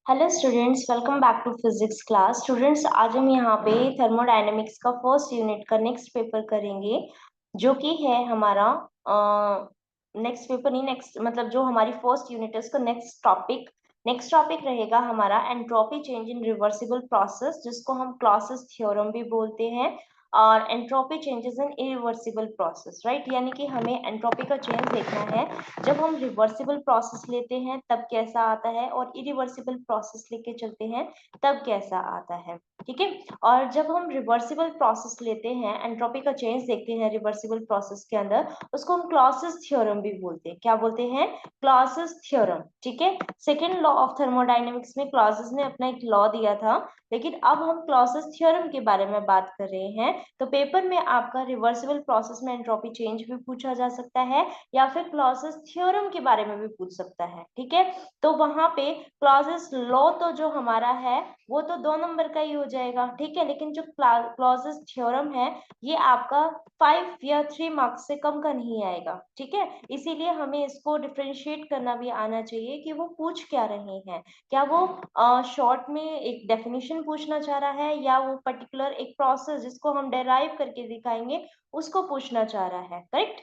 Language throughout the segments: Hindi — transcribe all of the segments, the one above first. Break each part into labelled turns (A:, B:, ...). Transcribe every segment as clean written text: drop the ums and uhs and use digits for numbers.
A: Hello students, welcome back to physics class. Students, आज हम यहाँ पे थर्मोडायनेमिक्स का फर्स्ट यूनिट का नेक्स्ट पेपर करेंगे, जो कि है हमारा नेक्स्ट पेपर नहीं, नेक्स्ट मतलब जो हमारी फर्स्ट यूनिट है उसका नेक्स्ट टॉपिक रहेगा हमारा entropy change in reversible process, जिसको हम क्लॉसियस थ्योरम भी बोलते हैं। और entropy changes in irreversible process, right, यानी कि हमें एंट्रोपी का चेंज देखना है। जब हम रिवर्सिबल प्रोसेस लेते हैं तब कैसा आता है, और इरिवर्सिबल प्रोसेस लेके चलते हैं तब कैसा आता है, ठीक है। और जब हम रिवर्सिबल प्रोसेस लेते हैं, एंट्रोपी का चेंज देखते हैं रिवर्सिबल प्रोसेस के अंदर, उसको हम क्लॉसियस थ्योरम भी बोलते हैं। क्या बोलते हैं? क्लॉसियस थ्योरम, ठीक है। सेकेंड लॉ ऑफ थर्मोडायनेमिक्स में क्लॉसियस ने अपना एक लॉ दिया था, लेकिन अब हम क्लॉसियस थ्योरम के बारे में बात कर रहे हैं। तो पेपर में आपका रिवर्सिबल प्रोसेस में एंट्रोपी चेंज भी पूछा जा सकता है, या फिर क्लॉसियस थ्योरम के बारे में भी पूछ सकता है, ठीक है। तो वहां पे क्लॉसियस लॉ तो जो हमारा है वो तो 2 नंबर का ही हो जाएगा, ठीक है। लेकिन जो क्लॉसियस थ्योरम है ये आपका 5 या 3 मार्क्स से कम का नहीं आएगा, ठीक है। इसीलिए हमें इसको डिफ्रेंशिएट करना भी आना चाहिए कि वो पूछ क्या रहे हैं। क्या वो शॉर्ट में एक डेफिनेशन पूछना चाह रहा है, या वो पर्टिकुलर एक प्रोसेस जिसको हम डेराइव करके दिखाएंगे उसको पूछना चाह रहा है, करेक्ट।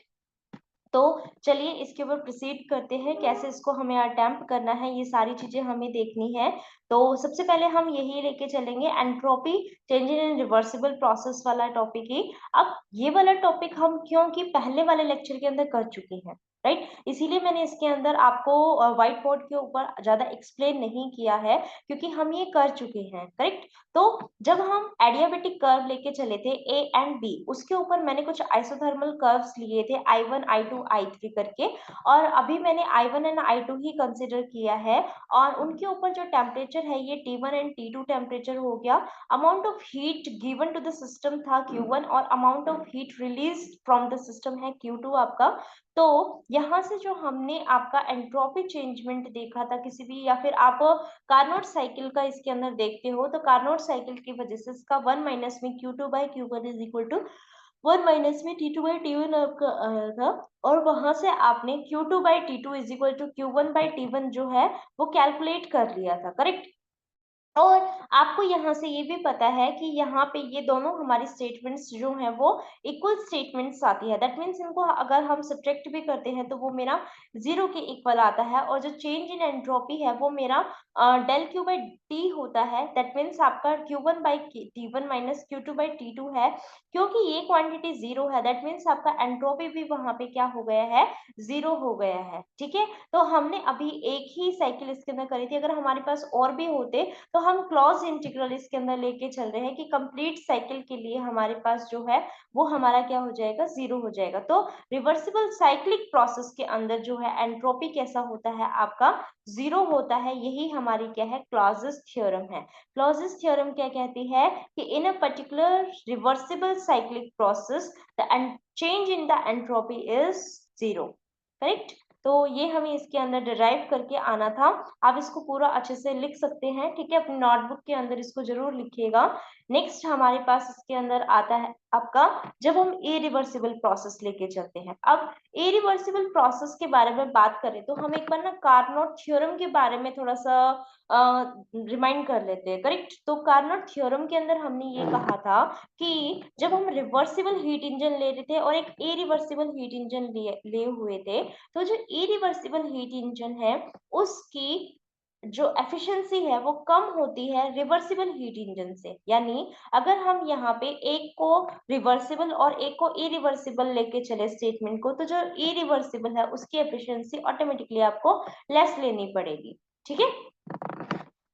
A: तो चलिए इसके ऊपर प्रोसीड करते हैं, कैसे इसको हमें अटेम्प्ट करना है, ये सारी चीजें हमें देखनी है। तो सबसे पहले हम यही लेके चलेंगे entropy change in reversible process वाला टॉपिक ही। अब ये वाला टॉपिक हम क्योंकि पहले वाले लेक्चर के अंदर कर चुके हैं, राइट, इसीलिए मैंने इसके अंदर आपको व्हाइट बोर्ड के ऊपर ज्यादा एक्सप्लेन नहीं किया है, क्योंकि हम ये कर चुके हैं, करेक्ट। तो जब हम एडियाबेटिक कर्व लेके चले थे ए एंड बी, उसके ऊपर मैंने कुछ आइसोथर्मल कर्व्स लिए थे I1 I2 I3 करके, और अभी मैंने I1 and I2 he consider किया है। और उनके ऊपर जो टेम्परेचर है ये T1 एंड T2 टेम्परेचर हो गया। Amount of heat given to the system था Q1, और amount of heat release from the system है Q2 आपका। तो यहाँ से जो हमने आपका एंट्रोपी चेंजमेंट देखा था किसी भी, या फिर आप कार्नोट साइकिल का इसके अंदर देखते हो, तो कार्नोट साइकिल की वजह से इसका 1 माइनस में Q2/Q1 is equal to 1 minus में T2/T1 आपका आया था। और वहां से आपने Q2/T2 is equal to Q1/T1 जो है वो कैलकुलेट कर लिया था, करेक्ट। और आपको यहाँ से ये भी पता है कि यहाँ पे ये दोनों हमारी स्टेटमेंट्स जो हैं वो इक्वल स्टेटमेंट्स आती है। दैट मीन्स इनको अगर हम सब्ट्रैक्ट भी करते हैं तो वो मेरा 0 के इक्वल आता है। और जो चेंज इन एंट्रोपी है वो मेरा डेल क्यू बाई टी होता है। दैट मीन्स आपका Q1/T1 माइनस Q2/T2 है। क्योंकि ये क्वांटिटी 0 है, दैट मीन्स आपका एंट्रोपी भी वहां पे क्या हो गया है, 0 हो गया है, ठीक है। तो हमने अभी एक ही साइकिल इसके अंदर करी थी, अगर हमारे पास और भी होते तो हम क्लॉज इंटीग्रल इसके अंदर लेके चल रहे हैं कि कंप्लीट साइकिल के लिए हमारे पास जो है वो हमारा क्या हो जाएगा, 0 हो जाएगा। तो रिवर्सिबल साइक्लिक प्रोसेस के अंदर जो है एंट्रोपी कैसा होता है आपका, 0 होता है। यही हमारी क्या है, क्लॉजियस थ्योरम है। क्लॉजियस थ्योरम क्या कहती है कि in a particular reversible cyclic process the change in the entropy is 0, correct. तो ये हमें इसके अंदर डिराइव करके आना था। आप इसको पूरा अच्छे से लिख सकते हैं, ठीक है, अपनी नोटबुक के अंदर इसको जरूर लिखिएगा। नेक्स्ट हमारे पास इसके अंदर आता है आपका, जब हम इरिवर्सिबल प्रोसेस लेके चलते हैं। अब इरिवर्सिबल प्रोसेस के बारे में बात करें तो हम एक बार ना कार्नोट थ्योरम के बारे में थोड़ा सा रिमाइंड कर लेते हैं, करेक्ट। तो कार्नोट थ्योरम के अंदर हमने ये कहा था कि जब हम रिवर्सिबल हीट इंजन ले रहे थे और एक इरिवर्सिबल हीट इंजन ले हुए थे, तो जो इरिवर्सिबल हीट इंजन है उसकी जो एफिशिएंसी है वो कम होती है रिवर्सिबल हीट इंजन से। यानी अगर हम यहाँ पे एक को रिवर्सिबल और एक को इरिवर्सिबल लेके चले स्टेटमेंट को, तो जो इरिवर्सिबल है उसकी एफिशिएंसी ऑटोमेटिकली आपको लेस लेनी पड़ेगी, ठीक है।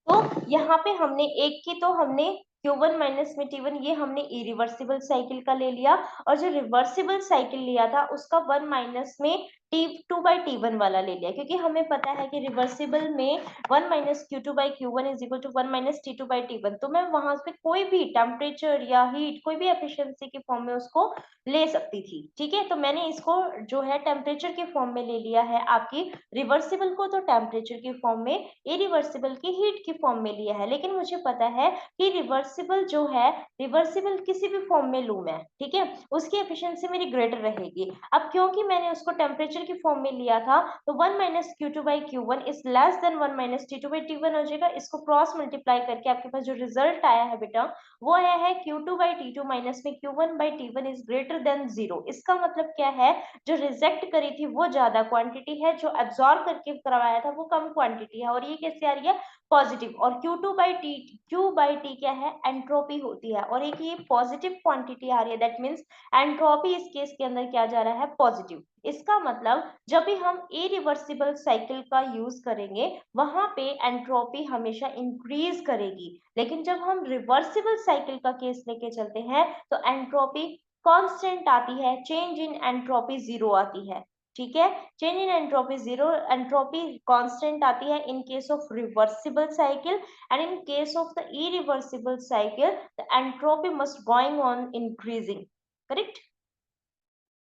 A: तो यहाँ पे हमने एक की तो हमने Q1 माइनस में T1 ये हमने इरिवर्सिबल साइकिल का ले लिया, और जो रिवर्सिबल साइकिल लिया था उसका 1 माइनस में T2/T1 वाला ले लिया, क्योंकि हमें पता है कि रिवर्सिबल में 1 minus Q2/Q1 is equal to 1 minus T2/T1। तो मैं वहां पे कोई भी टेम्परेचर या हीट कोई भी एफिशिएंसी के फॉर्म में उसको ले सकती थी, ठीक है। तो मैंने इसको जो है टेम्परेचर के फॉर्म में ले लिया है, आपकी रिवर्सिबल को तो टेम्परेचर के फॉर्म में, इरिवर्सिबल की हीट की फॉर्म में लिया है। लेकिन मुझे पता है कि रिवर्सिबल जो है, रिवर्सिबल किसी भी फॉर्म में लूं मैं, ठीक है, उसकी एफिशिएंसी मेरी ग्रेटर रहेगी। अब क्योंकि मैंने उसको टेम्परेचर टेम्परेचर की फॉर्म में लिया था तो 1 minus Q2 by Q1 is less than 1 minus T2 by T1 हो जाएगा। इसको क्रॉस मल्टीप्लाई करके आपके पास जो रिजल्ट आया है बेटा वो आया है Q2 बाई T2 माइनस में Q1 by T1 is greater than 0। इसका मतलब क्या है, जो रिजेक्ट करी थी वो ज्यादा क्वांटिटी है, जो एब्जॉर्ब करके करवाया था वो कम क्वांटिटी है। और ये कैसे आ रही है, पॉजिटिव। और Q2 by T, Q by T क्या है, एंट्रोपी होती है और एक ये पॉजिटिव क्वांटिटी आ रही है, दैट मीन्स एंट्रोपी इस केस के अंदर क्या जा रहा है, पॉजिटिव। इसका मतलब जब भी हम इरिवर्सिबल साइकिल का यूज करेंगे वहां पे एंट्रोपी हमेशा इंक्रीज करेगी, लेकिन जब हम रिवर्सिबल साइकिल का केस लेके चलते हैं तो एंट्रोपी कांस्टेंट आती है, चेंज इन एंट्रोपी जीरो आती है। ठीक है, change in entropy zero, entropy constant आती है in case of reversible cycle, and in case of the irreversible cycle the entropy must going on increasing, correct।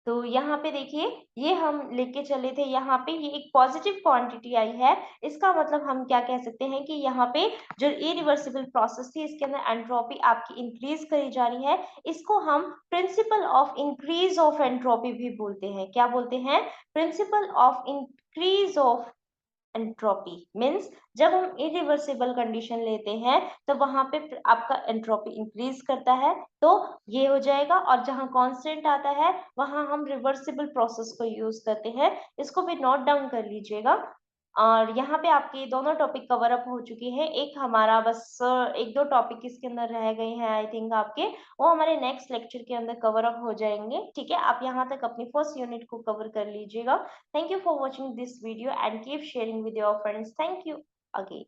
A: तो यहाँ पे देखिए ये हम लेके चले थे, यहाँ पे ये एक पॉजिटिव क्वांटिटी आई है, इसका मतलब हम क्या कह सकते हैं कि यहाँ पे जो इरिवर्सिबल प्रोसेस थी इसके अंदर एंट्रोपी आपकी इंक्रीज करी जा रही है। इसको हम principle of increase of entropy भी बोलते हैं। क्या बोलते हैं, principle of increase of entropy. Means जब हम इरिवर्सिबल कंडीशन लेते हैं तो वहां पे आपका एंट्रोपी इंक्रीज करता है, तो ये हो जाएगा। और जहां कांस्टेंट आता है वहां हम रिवर्सिबल प्रोसेस को यूज करते हैं। इसको भी नोट डाउन कर लीजिएगा। और यहाँ पे आपके दोनों टॉपिक कवर अप हो चुके हैं। एक हमारा बस एक दो टॉपिक इसके अंदर रह गए हैं आई थिंक आपके, वो हमारे नेक्स्ट लेक्चर के अंदर कवर अप हो जाएंगे। ठीक है, आप यहाँ तक अपनी फर्स्ट यूनिट को कवर कर लीजिएगा। Thank you for watching this video and keep sharing with your friends. Thank you again.